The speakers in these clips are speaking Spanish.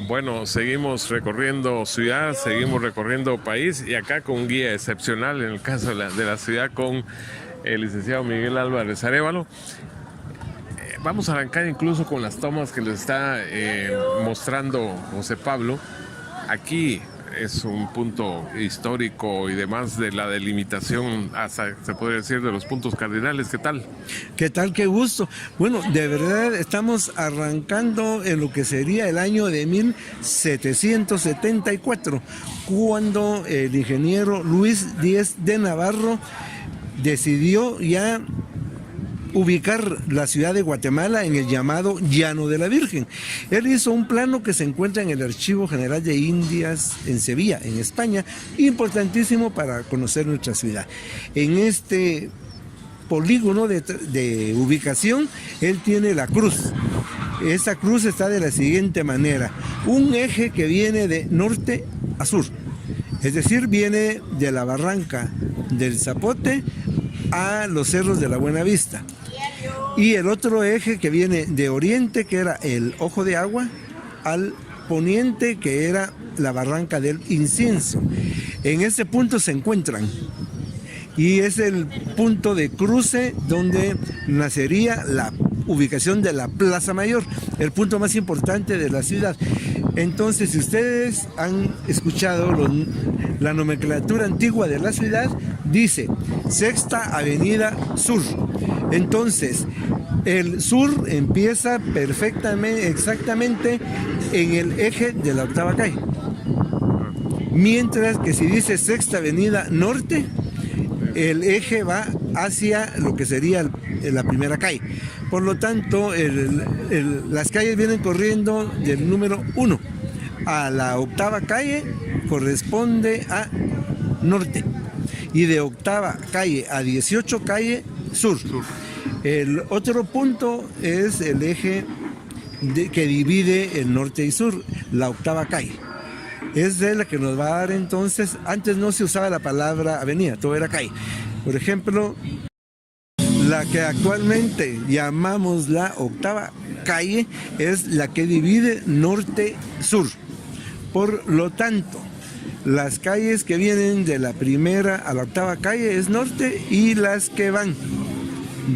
Bueno, seguimos recorriendo ciudad, seguimos recorriendo país y acá con un guía excepcional en el caso de la ciudad con el licenciado Miguel Álvarez Arévalo. Vamos a arrancar incluso con las tomas que les está mostrando José Pablo. Aquí es un punto histórico y demás de la delimitación, hasta se podría decir, de los puntos cardinales. ¿Qué tal? ¿Qué tal? Qué gusto. Bueno, de verdad estamos arrancando en lo que sería el año de 1774, cuando el ingeniero Luis Díez de Navarro decidió ya ubicar la ciudad de Guatemala en el llamado Llano de la Virgen. Él hizo un plano que se encuentra en el Archivo General de Indias en Sevilla, en España, importantísimo para conocer nuestra ciudad. En este polígono de ubicación, él tiene la cruz. Esa cruz está de la siguiente manera: un eje que viene de norte a sur, es decir, viene de la barranca del Zapote a los cerros de la Buenavista, y el otro eje que viene de oriente, que era el Ojo de Agua, al poniente, que era la barranca del Incienso. En ese punto se encuentran, y es el punto de cruce donde nacería la ubicación de la Plaza Mayor, el punto más importante de la ciudad. Entonces, si ustedes han escuchado la nomenclatura antigua de la ciudad, dice Sexta Avenida Sur. Entonces, el sur empieza perfectamente, exactamente en el eje de la octava calle. Mientras que si dice Sexta Avenida Norte, el eje va hacia lo que sería la primera calle. Por lo tanto, las calles vienen corriendo del número 1 a la octava calle, corresponde a norte, y de octava calle a 18 calle sur. El otro punto es el eje que divide el norte y sur, la octava calle. Es de la que nos va a dar entonces. Antes no se usaba la palabra avenida, todo era calle. Por ejemplo, la que actualmente llamamos la octava calle es la que divide norte-sur. Por lo tanto, las calles que vienen de la primera a la octava calle es norte, y las que van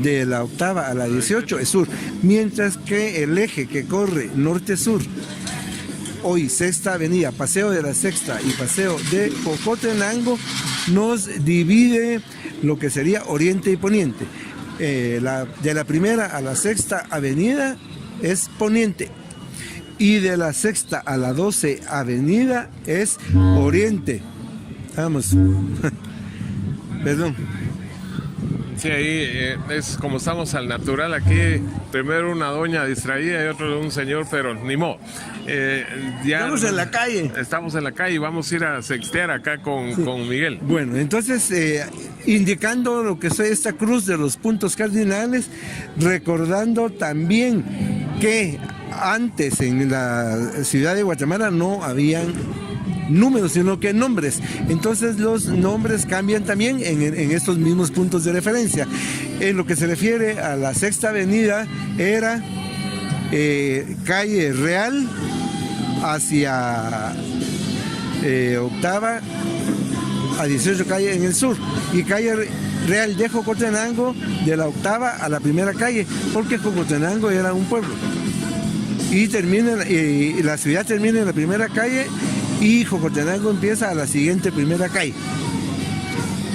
de la octava a la 18 es sur. Mientras que el eje que corre norte-sur, hoy Sexta Avenida, Paseo de la Sexta y Paseo de Jocotenango, nos divide lo que sería oriente y poniente. De la primera a la Sexta Avenida es poniente, y de la Sexta a la 12 Avenida es oriente. Vamos. Perdón. Sí, ahí es como estamos al natural. Aquí primero una doña distraída y otro un señor, pero ni modo. Ya estamos en la calle. Estamos en la calle y vamos a ir a sextear acá con Miguel. Bueno, entonces, indicando lo que es esta cruz de los puntos cardinales, recordando también que antes en la ciudad de Guatemala no habían números, sino que nombres. Entonces los nombres cambian también en estos mismos puntos de referencia. En lo que se refiere a la Sexta Avenida, era calle Real hacia octava a 18 calle en el sur, y calle Real de Jocotenango de la octava a la primera calle, porque Jocotenango era un pueblo, y la ciudad termina en la primera calle, y Jocotenango empieza a la siguiente primera calle.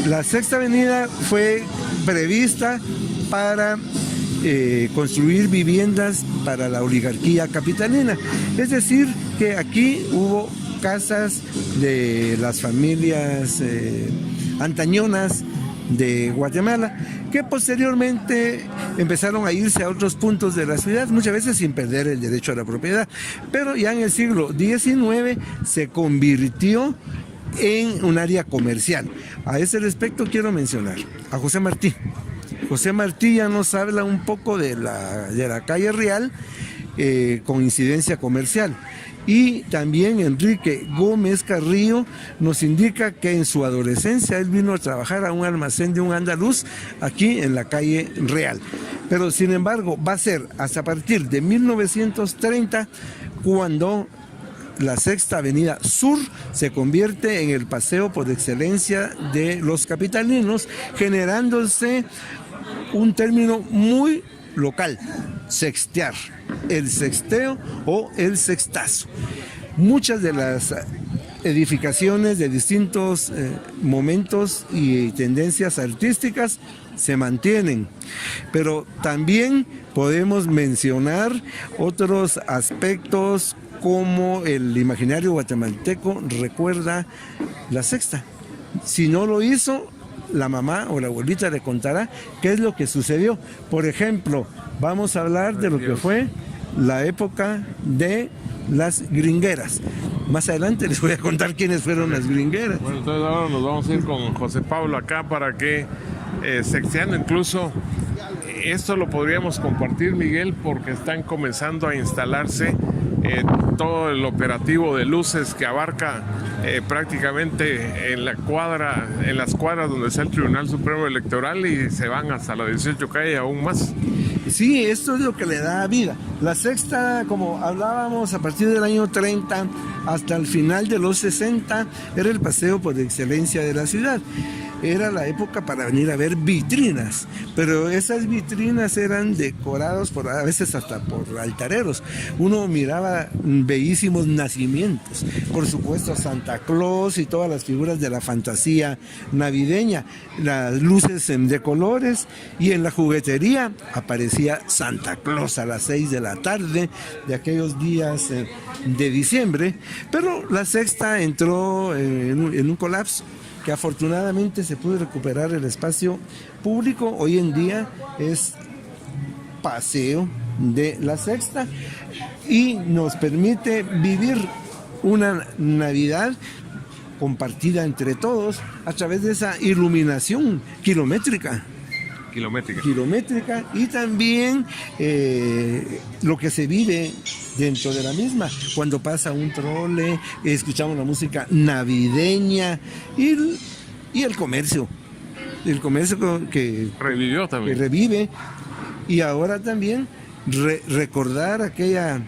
La Sexta Avenida fue prevista para construir viviendas para la oligarquía capitalina, es decir, que aquí hubo casas de las familias antañonas de Guatemala, que posteriormente empezaron a irse a otros puntos de la ciudad, muchas veces sin perder el derecho a la propiedad, pero ya en el siglo XIX se convirtió en un área comercial. A ese respecto quiero mencionar a José Martí. José Martí ya nos habla un poco de la calle Real con incidencia comercial. Y también Enrique Gómez Carrillo nos indica que en su adolescencia él vino a trabajar a un almacén de un andaluz aquí en la calle Real. Pero sin embargo va a ser hasta a partir de 1930 cuando la Sexta Avenida Sur se convierte en el paseo por excelencia de los capitalinos, generándose un término muy local: sextear, el sexteo o el sextazo. Muchas de las edificaciones de distintos momentos y tendencias artísticas se mantienen, pero también podemos mencionar otros aspectos como el imaginario guatemalteco recuerda la Sexta. Si no lo hizo, la mamá o la abuelita le contará qué es lo que sucedió. Por ejemplo, vamos a hablar de lo que fue la época de las gringueras. Más adelante les voy a contar quiénes fueron las gringueras. Bueno, entonces ahora nos vamos a ir con José Pablo acá para que, sexteando incluso, esto lo podríamos compartir, Miguel, porque están comenzando a instalarse todo el operativo de luces que abarca prácticamente en las cuadras donde está el Tribunal Supremo Electoral, y se van hasta la 18 calle aún más. Sí, esto es lo que le da vida. La Sexta, como hablábamos, a partir del año 30 hasta el final de los 60, era el paseo por excelencia de la ciudad. Era la época para venir a ver vitrinas, pero esas vitrinas eran decoradas a veces hasta por altareros. Uno miraba bellísimos nacimientos, por supuesto Santa Claus y todas las figuras de la fantasía navideña, las luces de colores, y en la juguetería aparecía Santa Claus a las 6 de la tarde de aquellos días de diciembre. Pero la Sexta entró en un colapso, que afortunadamente se pudo recuperar el espacio público. Hoy en día es paseo de la Sexta y nos permite vivir una Navidad compartida entre todos a través de esa iluminación kilométrica y también lo que se vive dentro de la misma, cuando pasa un trole, escuchamos la música navideña y el comercio que revivió también, que revive, y ahora también recordar aquella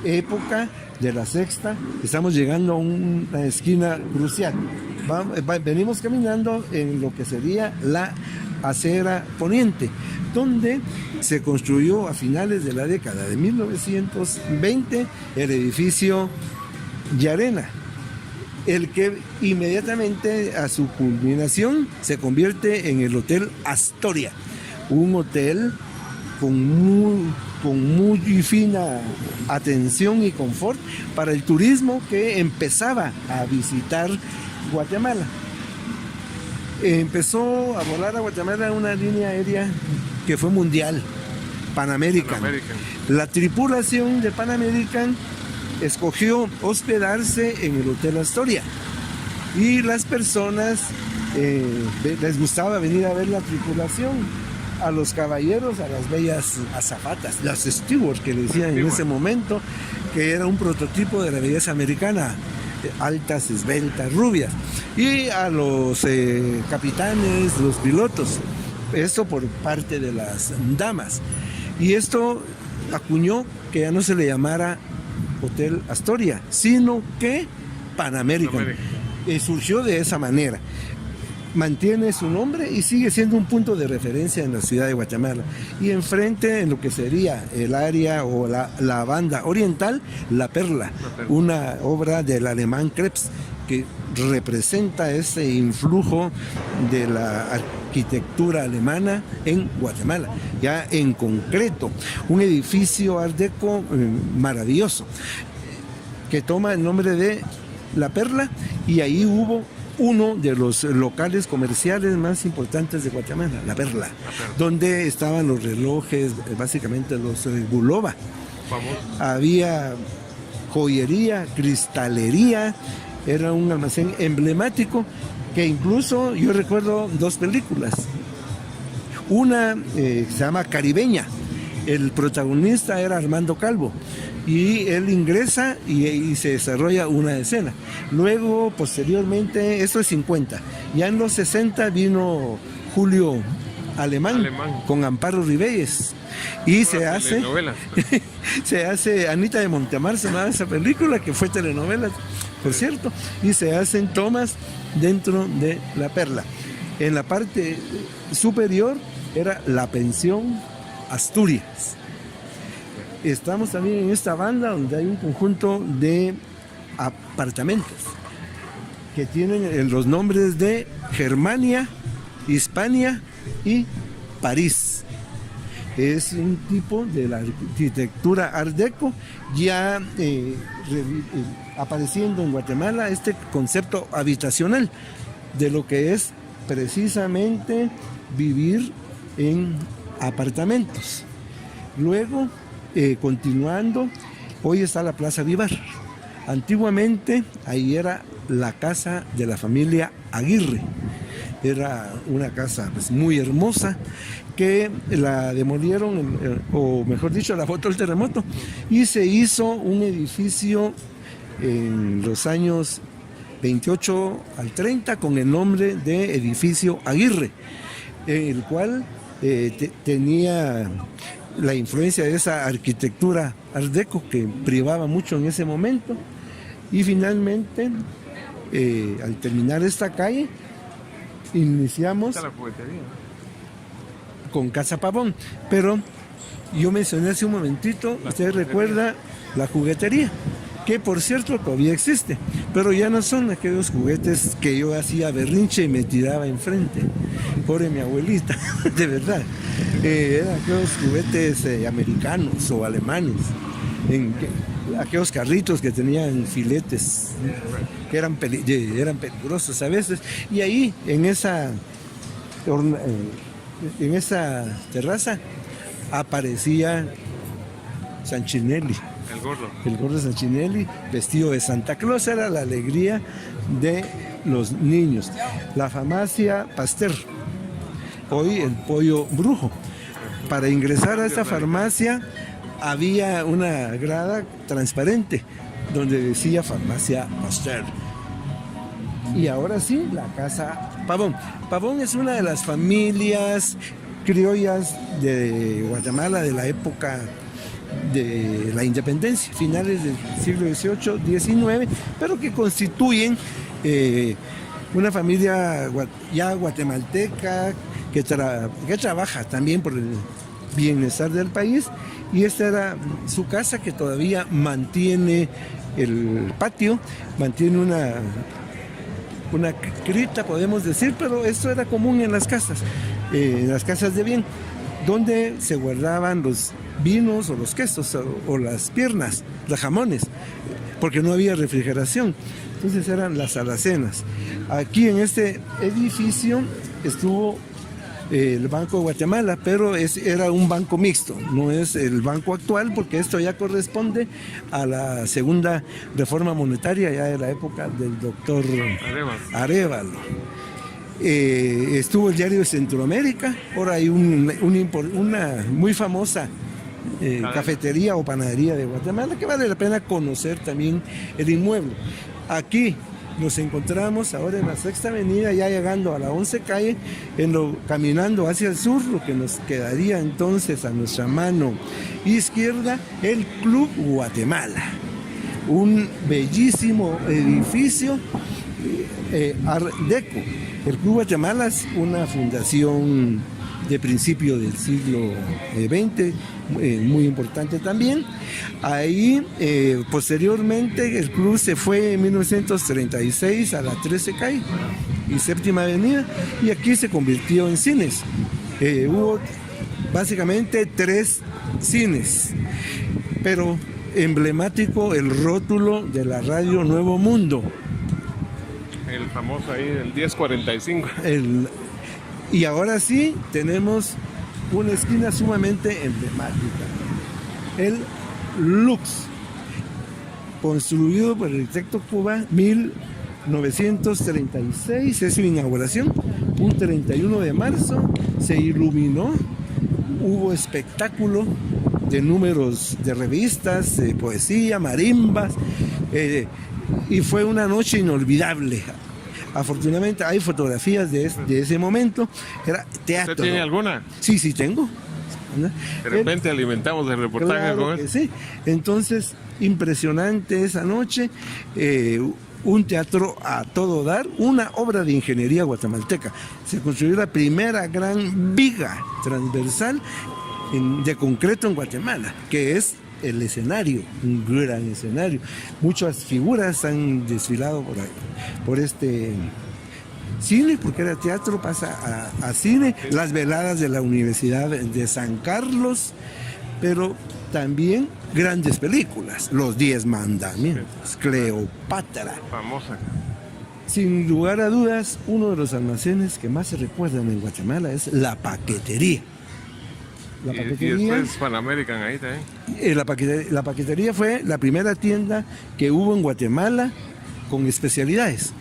época de la Sexta. Estamos llegando a una esquina crucial. Venimos caminando en lo que sería la acera poniente, donde se construyó a finales de la década de 1920 el edificio Llarena, el que inmediatamente a su culminación se convierte en el Hotel Astoria, un hotel con muy fina atención y confort para el turismo que empezaba a visitar Guatemala. Empezó a volar a Guatemala una línea aérea que fue mundial, Pan American. La tripulación de Pan American escogió hospedarse en el Hotel Astoria, y las personas les gustaba venir a ver la tripulación, a los caballeros, a las bellas azafatas, las stewards que le decían en ese momento, que era un prototipo de la belleza americana, altas, esbeltas, rubias, y a los capitanes, los pilotos. Esto por parte de las damas. Y esto acuñó que ya no se le llamara Hotel Astoria, sino que Pan American. Surgió de esa manera. Mantiene su nombre y sigue siendo un punto de referencia en la ciudad de Guatemala. Y enfrente, en lo que sería el área o la banda oriental, La Perla, una obra del alemán Krebs, que representa ese influjo de la arquitectura alemana en Guatemala. Ya en concreto, un edificio art deco maravilloso, que toma el nombre de La Perla, y ahí hubo uno de los locales comerciales más importantes de Guatemala, La Perla, donde estaban los relojes, básicamente los Bulova. Había joyería, cristalería, era un almacén emblemático que incluso yo recuerdo dos películas. Una se llama Caribeña. El protagonista era Armando Calvo, y él ingresa y se desarrolla una escena. Luego, posteriormente, esto es 50, ya en los 60 vino Julio Alemán. Con Amparo Ribelles, y se hace se hace Anita de Montemar, se llama esa película, que fue telenovela, por cierto, y se hacen tomas dentro de la perla. En la parte superior era la pensión Asturias. Estamos también en esta banda donde hay un conjunto de apartamentos que tienen los nombres de Germania, Hispania y París. Es un tipo de la arquitectura Art Deco, ya apareciendo en Guatemala este concepto habitacional de lo que es precisamente vivir en apartamentos. Luego, continuando, hoy está la Plaza Vivar. Antiguamente ahí era la casa de la familia Aguirre. Era una casa pues, muy hermosa que la demolieron, o mejor dicho, la botó el terremoto, y se hizo un edificio en los años 28 al 30 con el nombre de Edificio Aguirre, el cual tenía la influencia de esa arquitectura Art Deco que privaba mucho en ese momento. Y finalmente, al terminar esta calle, iniciamos con Casa Pavón. Pero yo mencioné hace un momentito, usted recuerda la juguetería, que por cierto todavía existe, pero ya no son aquellos juguetes que yo hacía berrinche y me tiraba enfrente. Pobre mi abuelita, de verdad. Eran aquellos juguetes americanos o alemanes, aquellos carritos que tenían filetes, que eran peligrosos a veces. Y ahí, en esa terraza, aparecía Sanchinelli. El gordo Sanchinelli, vestido de Santa Claus, era la alegría de los niños. La farmacia Pasteur, hoy el Pollo Brujo. Para ingresar a esta farmacia había una grada transparente donde decía Farmacia Pasteur. Y ahora sí, la Casa Pavón. Pavón es una de las familias criollas de Guatemala de la época de la independencia, finales del siglo XVIII, XIX, pero que constituyen una familia ya guatemalteca que trabaja también por el bienestar del país, y esta era su casa, que todavía mantiene el patio, mantiene una cripta, podemos decir, pero esto era común en las casas de bien, donde se guardaban los vinos o los quesos o las piernas, los jamones, porque no había refrigeración. Entonces eran las alacenas. Aquí en este edificio estuvo el Banco de Guatemala, pero era un banco mixto, no es el banco actual, porque esto ya corresponde a la segunda reforma monetaria, ya de la época del doctor Arévalo. Estuvo el Diario de Centroamérica, ahora hay una muy famosa cafetería o panadería de Guatemala, que vale la pena conocer también el inmueble. Aquí nos encontramos ahora en la Sexta Avenida, ya llegando a la 11 calle, caminando hacia el sur, lo que nos quedaría entonces a nuestra mano izquierda, el Club Guatemala. Un bellísimo edificio Art Deco. El Club Guatemala es una fundación de principio del siglo XX, muy importante también. Ahí, posteriormente, el club se fue en 1936 a la 13 calle y Séptima Avenida, y aquí se convirtió en cines. Hubo básicamente 3 cines, pero emblemático el rótulo de la radio Nuevo Mundo. El famoso ahí, el 1045. Y ahora sí, tenemos una esquina sumamente emblemática. El Lux, construido por el arquitecto Cuba, 1936, es su inauguración. Un 31 de marzo se iluminó, hubo espectáculo de números de revistas, de poesía, marimbas, y fue una noche inolvidable. Afortunadamente hay fotografías de ese momento. Era teatro. ¿Usted tiene alguna? Sí, tengo. ¿no? De repente alimentamos el reportaje Claro con que eso. sí. Entonces, impresionante esa noche. Un teatro a todo dar, una obra de ingeniería guatemalteca. Se construyó la primera gran viga transversal de concreto en Guatemala, que es el escenario, un gran escenario. Muchas figuras han desfilado por este cine, porque era teatro, pasa a cine, las veladas de la Universidad de San Carlos, pero también grandes películas, Los 10 Mandamientos, Cleopatra. Famosa. Sin lugar a dudas, uno de los almacenes que más se recuerdan en Guatemala es la paquetería. La Y paquetería, después Pan American ahí también. la paquetería fue la primera tienda que hubo en Guatemala con especialidades.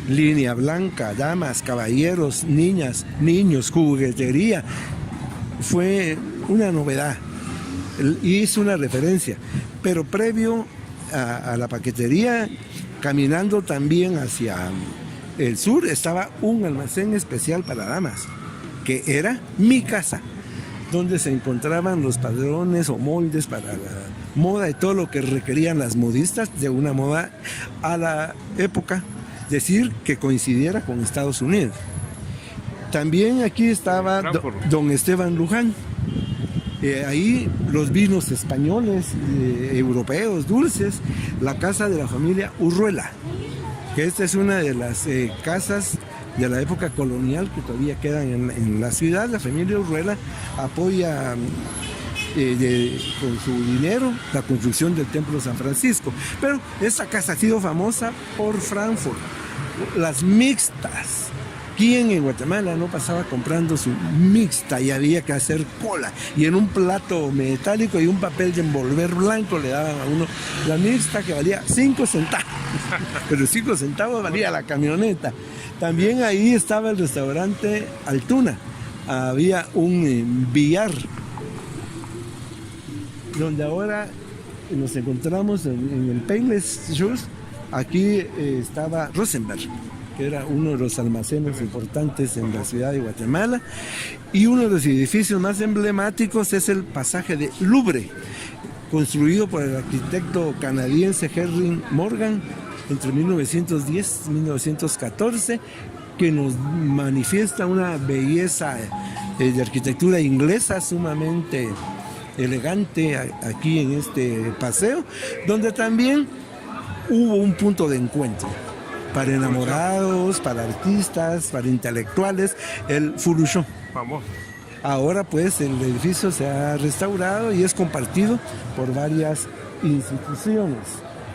Línea blanca, damas, caballeros, niñas, niños, juguetería. Fue una novedad y es una referencia. Pero previo a la paquetería, caminando también hacia el sur, estaba un almacén especial para damas, que era Mi Casa, donde se encontraban los padrones o moldes para la moda y todo lo que requerían las modistas de una moda a la época, decir que coincidiera con Estados Unidos. También aquí estaba don Esteban Luján. Ahí los vinos españoles, europeos, dulces, la casa de la familia Urruela, que esta es una de las casas de la época colonial que todavía quedan en la ciudad. La familia Urruela apoya con su dinero la construcción del Templo San Francisco. Pero esta casa ha sido famosa por Frankfurt, las mixtas. ¿Quién en Guatemala no pasaba comprando su mixta y había que hacer cola? Y en un plato metálico y un papel de envolver blanco le daban a uno la mixta, que valía 5 centavos. Pero 5 centavos valía la camioneta. También ahí estaba el restaurante Altuna. Había un billar, donde ahora nos encontramos en el Payless Shoes. Aquí estaba Rosenberg, que era uno de los almacenes importantes en la ciudad de Guatemala, y uno de los edificios más emblemáticos es el pasaje de Louvre, construido por el arquitecto canadiense Henry Morgan entre 1910 y 1914, que nos manifiesta una belleza de arquitectura inglesa sumamente elegante aquí en este paseo, donde también hubo un punto de encuentro para enamorados, para artistas, para intelectuales, el Furushó. Famoso. Ahora pues el edificio se ha restaurado y es compartido por varias instituciones.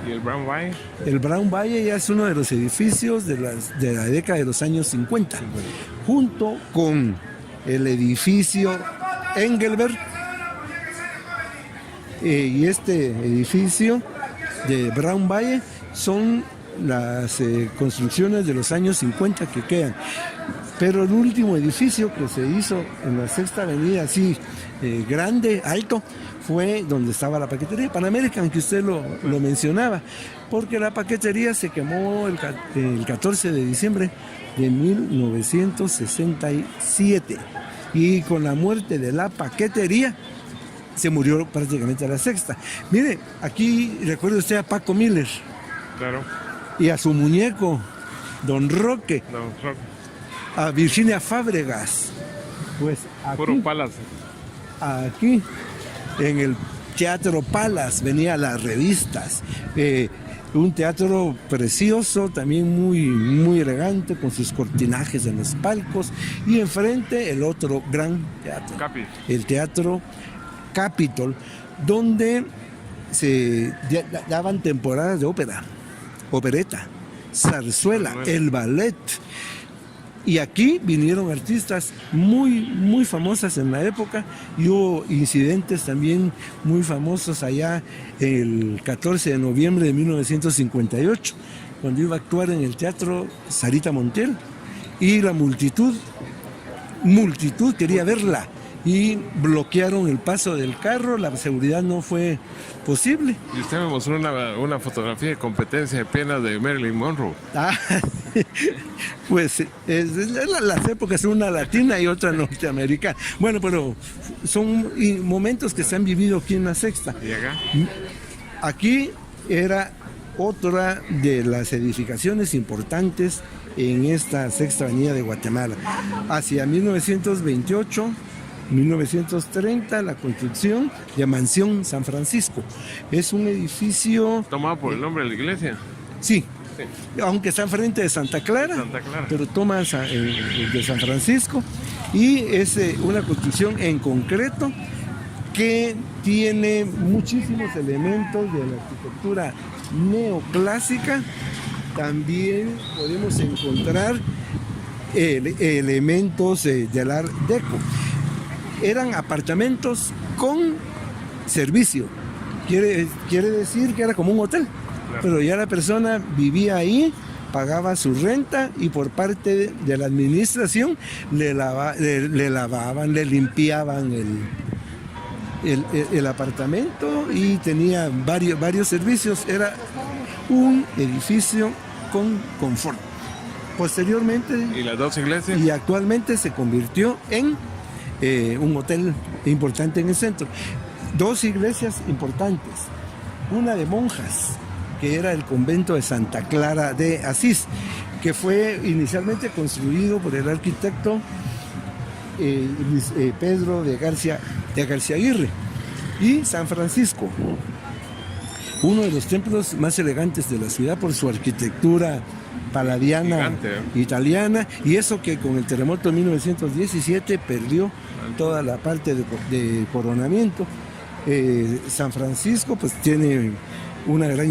¿Y el Brown Valle? El Brown Valle ya es uno de los edificios de la década de los años 50, junto con el edificio Engelberg, y este edificio de Brown Valle son las construcciones de los años 50 que quedan. Pero el último edificio que se hizo en la Sexta Avenida, así grande, alto, fue donde estaba la paquetería Pan American, que usted lo mencionaba, porque la paquetería se quemó el 14 de diciembre de 1967, y con la muerte de la paquetería se murió prácticamente la Sexta. Mire, aquí recuerda usted a Paco Miller. Claro. Y a su muñeco, Don Roque. Don Roque. A Virginia Fábregas. Pues aquí, Puro Palace. Aquí, en el Teatro Palace, venían las revistas. Un teatro precioso, también muy elegante, con sus cortinajes en los palcos. Y enfrente el otro gran teatro, el Teatro Capitol, donde se daban temporadas de ópera, opereta, zarzuela, el ballet. Y aquí vinieron artistas muy famosas en la época, y hubo incidentes también muy famosos allá el 14 de noviembre de 1958, cuando iba a actuar en el Teatro Sarita Montiel, y la multitud quería verla. y bloquearon el paso del carro, la seguridad no fue posible. Y usted me mostró una fotografía de competencia de piernas de Marilyn Monroe. Ah, pues las épocas son una latina y otra norteamericana. Bueno, pero son momentos que se han vivido aquí en la Sexta. ¿Y acá? Aquí era otra de las edificaciones importantes en esta Sexta Avenida de Guatemala. Hacia 1928, 1930, la construcción de Mansión San Francisco. Es un edificio... ¿Tomado por el nombre de la iglesia? Sí, aunque está enfrente de Santa Clara, pero toma de San Francisco, y es una construcción en concreto que tiene muchísimos elementos de la arquitectura neoclásica. También podemos encontrar elementos del Art Deco. Eran apartamentos con servicio, quiere decir que era como un hotel. Pero ya la persona vivía ahí, pagaba su renta y por parte de la administración le lavaban, le limpiaban el apartamento y tenía varios servicios. Era un edificio con confort. Posteriormente... ¿Y las dos iglesias? Y actualmente se convirtió en un hotel importante en el centro. Dos iglesias importantes, una de monjas, que era el convento de Santa Clara de Asís, que fue inicialmente construido por el arquitecto Pedro de García Aguirre, y San Francisco, uno de los templos más elegantes de la ciudad por su arquitectura palladiana, gigante, italiana, y eso que con el terremoto de 1917 perdió toda la parte de coronamiento. San Francisco pues tiene un gran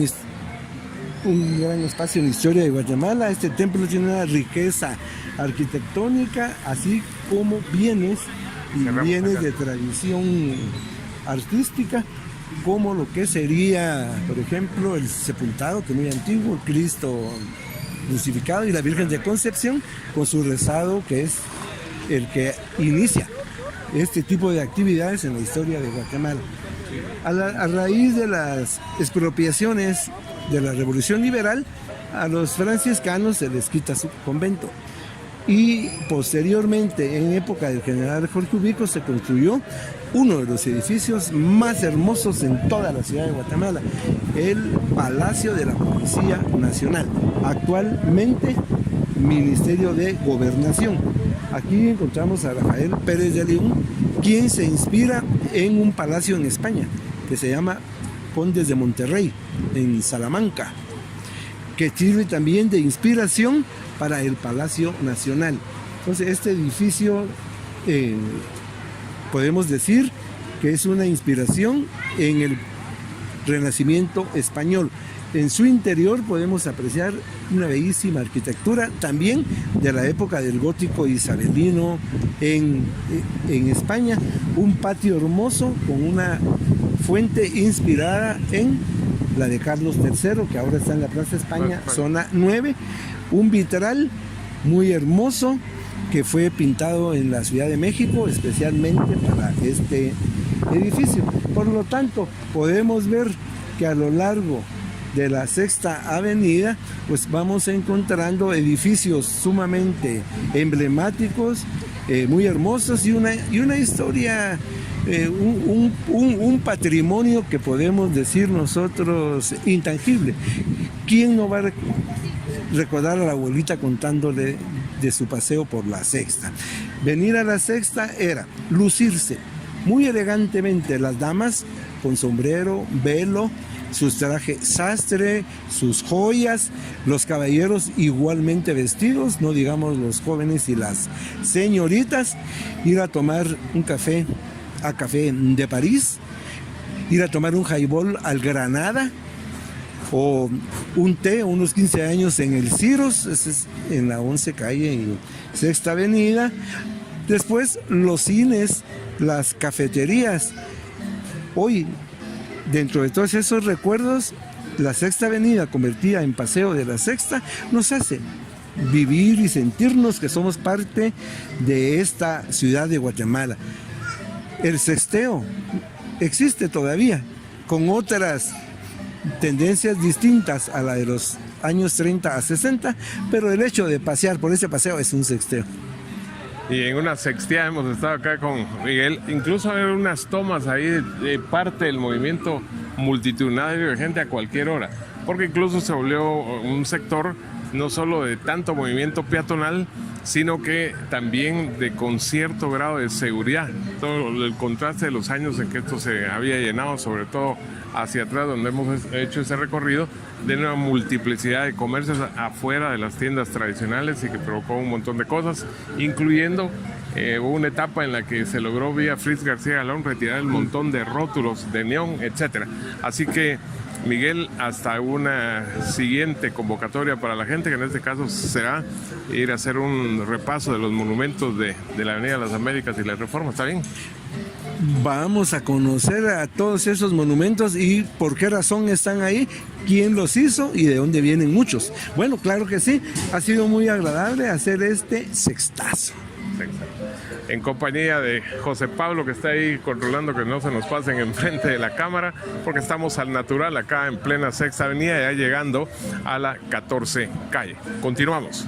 espacio en la historia de Guatemala. Este templo tiene una riqueza arquitectónica, así como bienes de tradición artística, como lo que sería, por ejemplo, el sepultado, que es muy antiguo, Cristo crucificado, y la Virgen de Concepción con su rezado, que es el que inicia este tipo de actividades en la historia de Guatemala. A raíz de las expropiaciones de la Revolución Liberal, a los franciscanos se les quita su convento, y posteriormente, en época del general Jorge Ubico, se construyó uno de los edificios más hermosos en toda la ciudad de Guatemala, el Palacio de la Policía Nacional, actualmente Ministerio de Gobernación. Aquí encontramos a Rafael Pérez de León, quien se inspira en un palacio en España que se llama Condes de Monterrey, en Salamanca, que sirve también de inspiración para el Palacio Nacional. Entonces, este edificio podemos decir que es una inspiración en el Renacimiento español. En su interior podemos apreciar una bellísima arquitectura, también de la época del gótico isabelino en España. Un patio hermoso con una fuente inspirada en la de Carlos III, que ahora está en la Plaza España, zona 9. Un vitral muy hermoso que fue pintado en la Ciudad de México especialmente para este edificio. Por lo tanto, podemos ver que a lo largo de la Sexta Avenida pues vamos encontrando edificios sumamente emblemáticos, muy hermosos, y una historia, un patrimonio que podemos decir nosotros intangible. ¿Quién no va a recordar a la abuelita contándole de su paseo por la Sexta? Venir a la Sexta era lucirse muy elegantemente, las damas con sombrero, velo, sus trajes sastre, sus joyas, los caballeros igualmente vestidos, no digamos los jóvenes y las señoritas, ir a tomar un café a Café de París, ir a tomar un highball al Granada, o un té, unos 15 años en el Ciros, es en la 11 calle, en Sexta Avenida. Después los cines, las cafeterías. Hoy, dentro de todos esos recuerdos, la Sexta Avenida convertida en Paseo de la Sexta nos hace vivir y sentirnos que somos parte de esta ciudad de Guatemala. El sexteo existe todavía, con otras tendencias distintas a la de los años 30 a 60, pero el hecho de pasear por ese paseo es un sexteo. Y en una sextía hemos estado acá con Miguel, incluso hay unas tomas ahí de parte del movimiento multitudinario de gente a cualquier hora, porque incluso se volvió un sector no solo de tanto movimiento peatonal, sino que también con cierto grado de seguridad. Todo el contraste de los años en que esto se había llenado, sobre todo hacia atrás donde hemos hecho ese recorrido, de una multiplicidad de comercios afuera de las tiendas tradicionales y que provocó un montón de cosas, incluyendo una etapa en la que se logró vía Fritz García Galón retirar el montón de rótulos de neón, etcétera. Así que Miguel, hasta una siguiente convocatoria para la gente, que en este caso será ir a hacer un repaso de los monumentos de la Avenida de las Américas y la Reforma. ¿Está bien? Vamos a conocer a todos esos monumentos y por qué razón están ahí, quién los hizo y de dónde vienen muchos. Bueno, claro que sí, ha sido muy agradable hacer este sextazo. En compañía de José Pablo, que está ahí controlando que no se nos pasen enfrente de la cámara, porque estamos al natural acá en plena Sexta Avenida, ya llegando a la 14 calle. Continuamos.